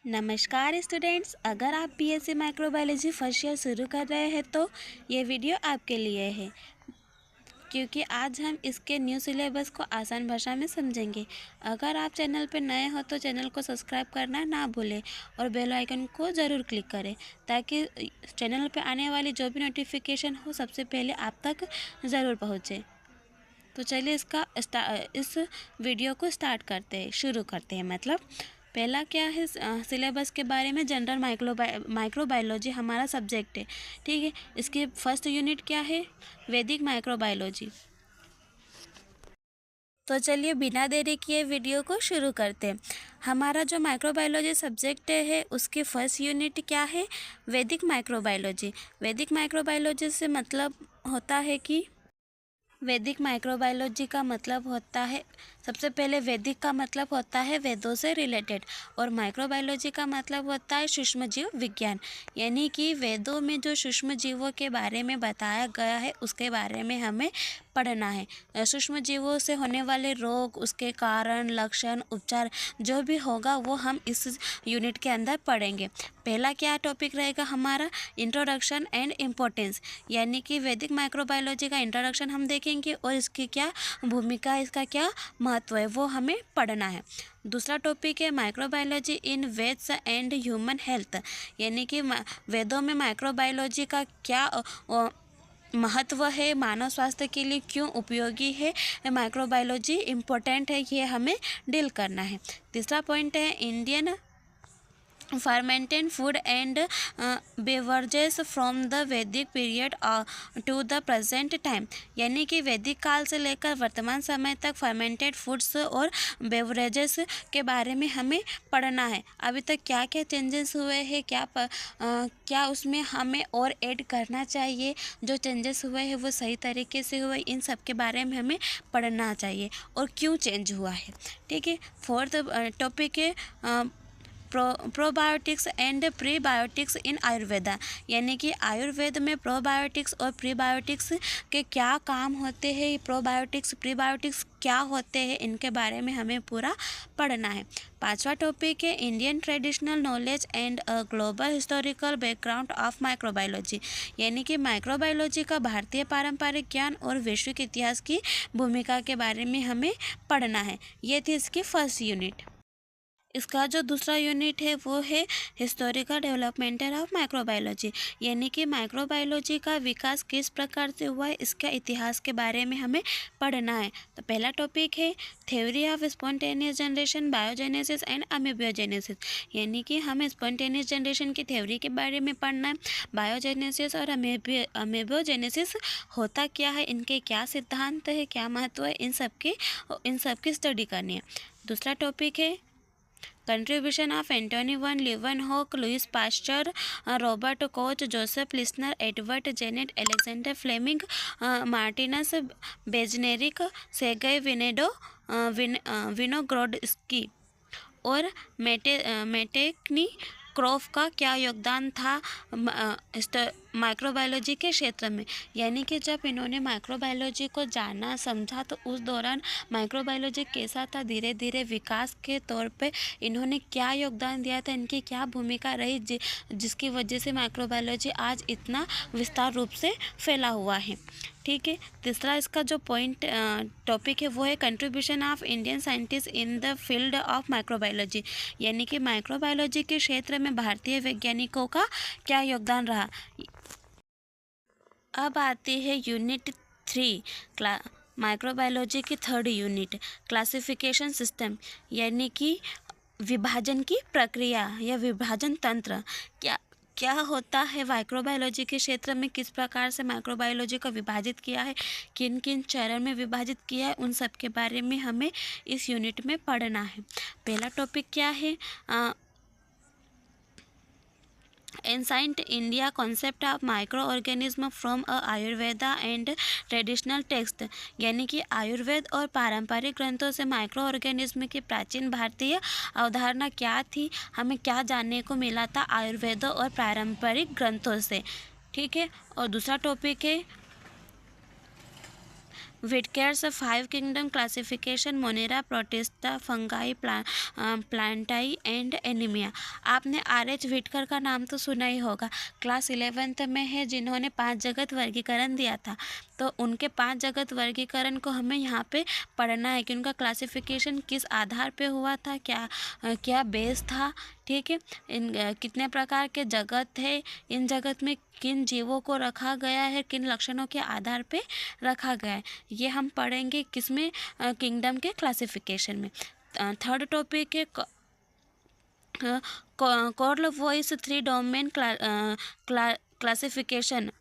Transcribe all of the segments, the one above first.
नमस्कार स्टूडेंट्स, अगर आप बीएससी माइक्रोबायोलॉजी फर्स्ट ईयर शुरू कर रहे हैं तो ये वीडियो आपके लिए है, क्योंकि आज हम इसके न्यू सिलेबस को आसान भाषा में समझेंगे। अगर आप चैनल पर नए हो तो चैनल को सब्सक्राइब करना ना भूलें और बेल आइकन को ज़रूर क्लिक करें ताकि चैनल पर आने वाली जो भी नोटिफिकेशन हो सबसे पहले आप तक ज़रूर पहुँचे। तो चलिए इस वीडियो को शुरू करते हैं। पहला क्या है, सिलेबस के बारे में। जनरल माइक्रोबायोलॉजी हमारा सब्जेक्ट है, ठीक है। इसकी फर्स्ट यूनिट क्या है, वैदिक माइक्रोबायोलॉजी। तो चलिए बिना देरी किए वीडियो को शुरू करते हैं। हमारा जो माइक्रोबायोलॉजी सब्जेक्ट है उसकी फर्स्ट यूनिट क्या है, वैदिक माइक्रोबायोलॉजी। वैदिक माइक्रोबायोलॉजी से मतलब होता है कि वैदिक माइक्रोबायोलॉजी का मतलब होता है, सबसे पहले वैदिक का मतलब होता है वेदों से रिलेटेड, और माइक्रोबायोलॉजी का मतलब होता है सूक्ष्म जीव विज्ञान। यानी कि वेदों में जो सूक्ष्म जीवों के बारे में बताया गया है उसके बारे में हमें पढ़ना है। सूक्ष्म जीवों से होने वाले रोग, उसके कारण, लक्षण, उपचार जो भी होगा वो हम इस यूनिट के अंदर पढ़ेंगे। पहला क्या टॉपिक रहेगा हमारा, इंट्रोडक्शन एंड इम्पोर्टेंस। यानी कि वैदिक माइक्रोबायोलॉजी का इंट्रोडक्शन हम देखेंगे और इसकी क्या भूमिका, इसका क्या महत्व है वो हमें पढ़ना है। दूसरा टॉपिक है microbiology in Vedas and human health. यानी कि वेदों में माइक्रोबायोलॉजी का क्या महत्व है, मानव स्वास्थ्य के लिए क्यों उपयोगी है, माइक्रोबायोलॉजी इम्पोर्टेंट है, ये हमें डील करना है। तीसरा पॉइंट है Indian fermented food and beverages from the Vedic period to the present time. यानी कि वैदिक काल से लेकर वर्तमान समय तक फर्मेंटेड फूड्स और बेवरेजेस के बारे में हमें पढ़ना है। अभी तक क्या क्या चेंजेस हुए हैं, क्या उसमें हमें और ऐड करना चाहिए, जो चेंजेस हुए हैं वो सही तरीके से हुए, इन सब के बारे में हमें पढ़ना चाहिए और क्यों चेंज हुआ है, ठीक है। फोर्थ टॉपिक है प्रोबायोटिक्स एंड प्रीबायोटिक्स इन आयुर्वेदा। यानी कि आयुर्वेद में प्रोबायोटिक्स और प्रीबायोटिक्स के क्या काम होते हैं, प्रोबायोटिक्स प्रीबायोटिक्स क्या होते हैं, इनके बारे में हमें पूरा पढ़ना है। पांचवा टॉपिक है Indian traditional knowledge and global historical background of microbiology. यानी कि माइक्रोबायोलॉजी का भारतीय पारंपरिक ज्ञान और वैश्विक इतिहास की भूमिका के बारे में हमें पढ़ना है। ये थी इसकी फर्स्ट यूनिट। इसका जो दूसरा यूनिट है वो है हिस्टोरिकल डेवलपमेंटल ऑफ माइक्रोबायोलॉजी। यानी कि माइक्रोबायोलॉजी का विकास किस प्रकार से हुआ है, इसका इतिहास के बारे में हमें पढ़ना है। तो पहला टॉपिक है theory of spontaneous generation, biogenesis and abiogenesis. यानी कि हमें स्पॉन्टेनियस जनरेशन की थ्योरी के बारे में पढ़ना है, बायोजेनेसिस और अमीबियोजेनेसिस होता क्या है, इनके क्या सिद्धांत है, क्या महत्व है, इन सब की स्टडी करनी है। दूसरा टॉपिक है contribution of Antonie van Leeuwenhoek, Louis Pasteur, Robert Koch, Joseph Lister, Edward Jenner, Alexander Fleming, Martinus Beijerinck, सेगई विनोग्रोड्स्की और मेटेक्नी क्रॉफ का क्या योगदान था माइक्रोबायोलॉजी के क्षेत्र में। यानी कि जब इन्होंने माइक्रोबायोलॉजी को जाना समझा तो उस दौरान माइक्रोबायोलॉजी कैसा था, धीरे धीरे विकास के तौर पे इन्होंने क्या योगदान दिया था, इनकी क्या भूमिका रही जिसकी वजह से माइक्रोबायोलॉजी आज इतना विस्तार रूप से फैला हुआ है, ठीक है। तीसरा इसका जो टॉपिक है वो है contribution of Indian scientist in the field of microbiology. यानी कि माइक्रोबायोलॉजी के क्षेत्र में भारतीय वैज्ञानिकों का क्या योगदान रहा। अब आती है यूनिट 3 माइक्रोबायोलॉजी की थर्ड यूनिट, क्लासिफिकेशन सिस्टम। यानी कि विभाजन की प्रक्रिया या विभाजन तंत्र। क्या होता है माइक्रोबायोलॉजी के क्षेत्र में, किस प्रकार से माइक्रोबायोलॉजी को विभाजित किया है, किन किन चरण में विभाजित किया है, उन सब के बारे में हमें इस यूनिट में पढ़ना है। पहला टॉपिक क्या है, ancient India concept of micro organism from Ayurveda and traditional text. यानी कि आयुर्वेद और पारंपरिक ग्रंथों से माइक्रो ऑर्गेनिज्म की प्राचीन भारतीय अवधारणा क्या थी, हमें क्या जानने को मिला था आयुर्वेद और पारंपरिक ग्रंथों से, ठीक है। और दूसरा टॉपिक है विटकेर्स 5 kingdom classification, Monera, protista, fungi, प्लांटाई and anaemia. आपने RH विटकर का नाम तो सुना ही होगा, क्लास 11th में है, जिन्होंने 5 जगत वर्गीकरण दिया था। तो उनके 5 जगत वर्गीकरण को हमें यहाँ पे पढ़ना है कि उनका क्लासिफिकेशन किस आधार पे हुआ था, क्या बेस था, ठीक है। कितने प्रकार के जगत थे, इन जगत में किन जीवों को रखा गया है, किन लक्षणों के आधार पे रखा गया है, ये हम पढ़ेंगे किसमें, किंगडम के क्लासिफिकेशन में। थर्ड टॉपिक है curl voice 3 domain classification,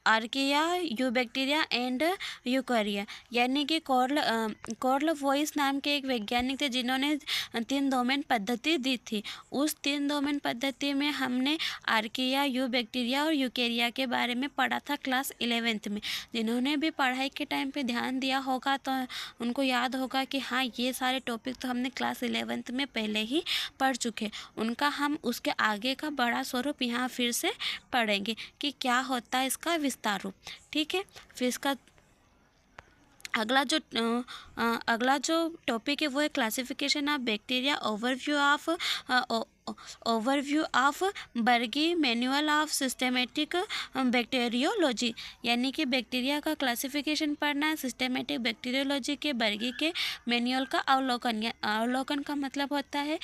archaea, eubacteria and यूकैरिया। यानी कि कॉर्ल वॉइस नाम के एक वैज्ञानिक थे जिन्होंने 3 डोमेन पद्धति दी थी। उस 3 डोमेन पद्धति में हमने आर्किया, यूबैक्टीरिया और यूकैरिया के बारे में पढ़ा था क्लास 11th में। जिन्होंने भी पढ़ाई के टाइम पे ध्यान दिया होगा तो उनको याद होगा कि हाँ, ये सारे टॉपिक तो हमने क्लास 11th में पहले ही पढ़ चुके। उनका हम उसके आगे का बड़ा स्वरूप यहाँ फिर से पढ़ेंगे कि क्या होता है इसका विस्तार रूप, ठीक है। फिर इसका अगला जो टॉपिक है वो है classification of bacteria, overview of Bargi manual of systematic bacteriology. यानी कि बैक्टीरिया का क्लासिफिकेशन पढ़ना है, सिस्टेमेटिक बैक्टीरियोलॉजी के बर्गी के मैनुअल का अवलोकन। या अवलोकन का मतलब होता है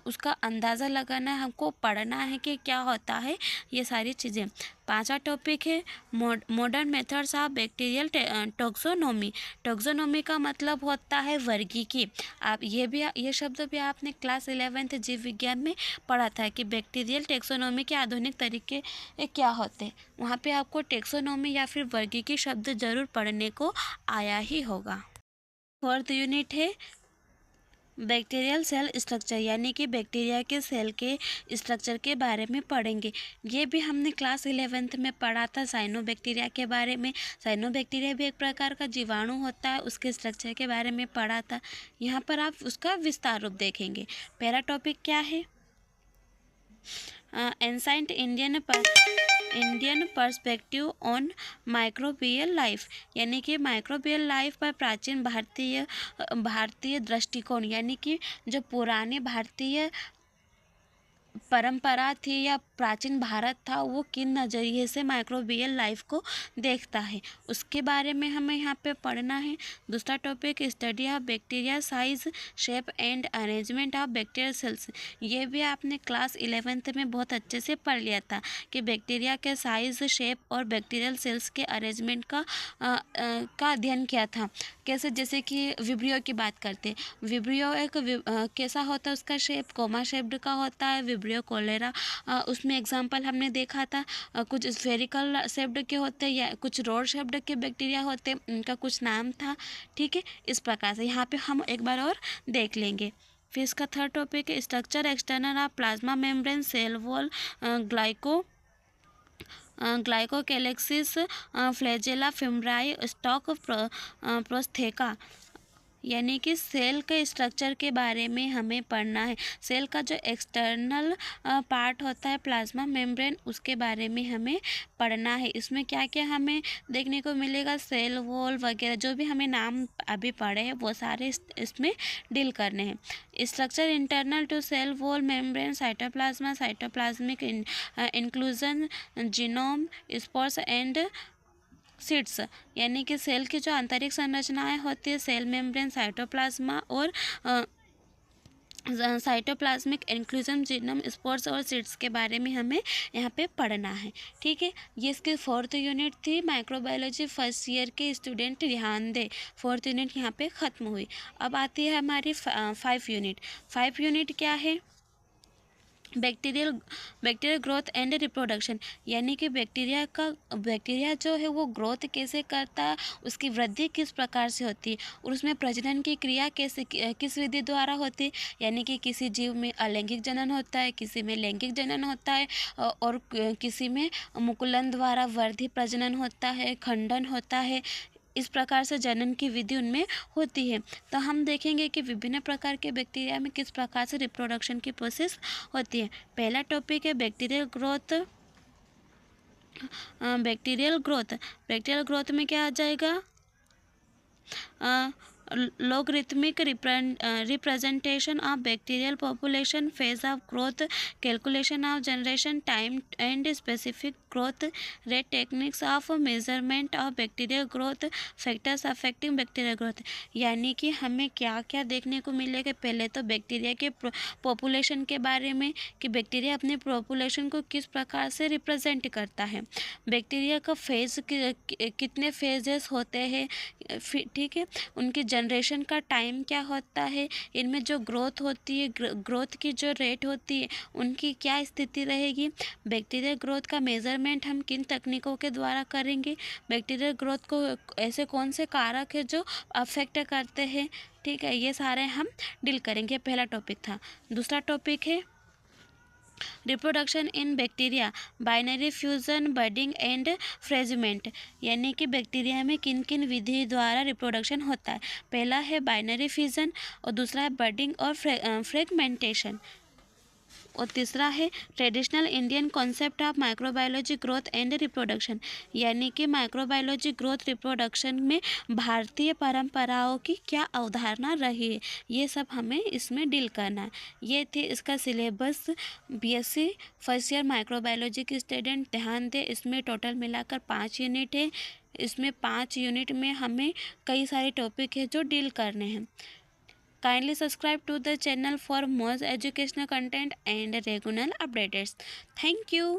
उसका अंदाज़ा लगाना है, हमको पढ़ना है कि क्या होता है ये सारी चीज़ें। 5वां टॉपिक है मॉडर्न मेथड्स ऑफ बैक्टीरियल टॉक्सोनोमी। टॉक्सोनोमी का मतलब होता है वर्गीकी। आप ये शब्द भी आपने क्लास 11th जीव विज्ञान में पढ़ा था कि बैक्टीरियल टैक्सोनॉमी के आधुनिक तरीके क्या होते हैं। वहाँ पे आपको टैक्सोनॉमी या फिर वर्गीकी शब्द जरूर पढ़ने को आया ही होगा। 4th यूनिट है बैक्टीरियल सेल स्ट्रक्चर, यानी कि बैक्टीरिया के सेल के स्ट्रक्चर के बारे में पढ़ेंगे। ये भी हमने क्लास 11th में पढ़ा था साइनोबैक्टीरिया के बारे में। साइनोबैक्टीरिया भी एक प्रकार का जीवाणु होता है, उसके स्ट्रक्चर के बारे में पढ़ा था। यहाँ पर आप उसका विस्तार रूप देखेंगे। पहला टॉपिक क्या है, ancient Indian perspective on microbial life, यानी कि माइक्रोबियल लाइफ पर प्राचीन भारतीय दृष्टिकोण। यानी कि जो पुराने भारतीय परंपरा थी या प्राचीन भारत था, वो किन नज़रिए से माइक्रोबियल लाइफ को देखता है, उसके बारे में हमें यहाँ पे पढ़ना है। दूसरा topic study of bacteria, size, shape and arrangement of bacterial cells. ये भी आपने क्लास 11th में बहुत अच्छे से पढ़ लिया था कि बैक्टीरिया के साइज, शेप और बैक्टीरियल सेल्स के अरेंजमेंट का अध्ययन किया था। कैसे, जैसे कि विब्रियो की बात करते, विब्रियो एक कैसा होता है, उसका शेप कोमा शेप्ड का होता है। विब्रियो कोलेरा, उसमें एग्जांपल हमने देखा था। कुछ स्फेरिकल शेप्ड के होते हैं या कुछ रोड शेप्ड के बैक्टीरिया होते हैं, उनका कुछ नाम था, ठीक है। इस प्रकार से यहाँ पे हम एक बार और देख लेंगे। फिर इसका थर्ड टॉपिक है structure external of plasma membrane, cell wall, glycocalyx, flagella, fimbriae, stalk prostheca. यानी कि सेल के स्ट्रक्चर के बारे में हमें पढ़ना है। सेल का जो एक्सटर्नल पार्ट होता है प्लाज्मा मेम्ब्रेन, उसके बारे में हमें पढ़ना है। इसमें क्या क्या हमें देखने को मिलेगा, सेल वॉल वगैरह जो भी हमें नाम अभी पढ़े हैं वो सारे इसमें डील करने हैं। Structure internal to cell wall membrane, cytoplasma, cytoplasmic inclusion, genome, spores and seeds. यानी कि सेल की जो आंतरिक संरचनाएं होती है, सेल मेम्ब्रेन, साइटोप्लाज्मा और साइटोप्लाज्मिक इंक्लूजन, जीनोम, स्पोर्स और सीड्स के बारे में हमें यहाँ पे पढ़ना है, ठीक है। ये इसकी 4th यूनिट थी। माइक्रोबायोलॉजी फर्स्ट ईयर के स्टूडेंट ध्यान दे, 4th यूनिट यहाँ पे ख़त्म हुई। अब आती है हमारी 5 यूनिट। 5 यूनिट क्या है, बैक्टीरियल ग्रोथ एंड रिप्रोडक्शन। यानी कि बैक्टीरिया जो है वो ग्रोथ कैसे करता है, उसकी वृद्धि किस प्रकार से होती है और उसमें प्रजनन की क्रिया किस विधि द्वारा होती है। यानी कि किसी जीव में अलैंगिक जनन होता है, किसी में लैंगिक जनन होता है और किसी में मुकुलन द्वारा वर्धी प्रजनन होता है, खंडन होता है। इस प्रकार से जनन की विधि उनमें होती है। तो हम देखेंगे कि विभिन्न प्रकार के बैक्टीरिया में किस प्रकार से रिप्रोडक्शन की प्रोसेस होती है। पहला टॉपिक है बैक्टीरियल ग्रोथ। बैक्टीरियल ग्रोथ में क्या आ जाएगा, logarithmic representation of bacterial population, phase of growth, calculation of generation time and specific growth rate, techniques of measurement of bacterial growth, factors affecting bacterial growth। यानी कि हमें क्या क्या देखने को मिलेगा। पहले तो बैक्टीरिया के पॉपुलेशन के बारे में कि बैक्टीरिया अपने पॉपुलेशन को किस प्रकार से रिप्रेजेंट करता है, बैक्टीरिया का फेज कितने फेजेस होते हैं, ठीक है, उनकी जनरेशन का टाइम क्या होता है, इनमें जो ग्रोथ होती है, ग्रोथ की जो रेट होती है उनकी क्या स्थिति रहेगी, बैक्टीरियल ग्रोथ का मेज़रमेंट हम किन तकनीकों के द्वारा करेंगे, बैक्टीरियल ग्रोथ को ऐसे कौन से कारक है जो अफेक्ट करते हैं, ठीक है, ये सारे हम डील करेंगे। पहला टॉपिक था। दूसरा टॉपिक है reproduction in bacteria, binary fusion, budding and fragment. यानी कि बैक्टीरिया में किन किन विधि द्वारा रिप्रोडक्शन होता है। पहला है बाइनरी फ्यूजन और दूसरा है बडिंग और फ्रेगमेंटेशन और तीसरा है traditional Indian concept of microbiology growth and reproduction. यानी कि माइक्रोबायोलॉजी ग्रोथ रिप्रोडक्शन में भारतीय परंपराओं की क्या अवधारणा रही है, ये सब हमें इसमें डील करना है। ये थी इसका syllabus. BSc first year microbiology के स्टूडेंट ध्यान दें, इसमें टोटल मिलाकर 5 यूनिट है। इसमें 5 यूनिट में हमें कई सारे टॉपिक है जो डील करने हैं। Kindly subscribe to the channel for more educational content and regular updates. Thank you.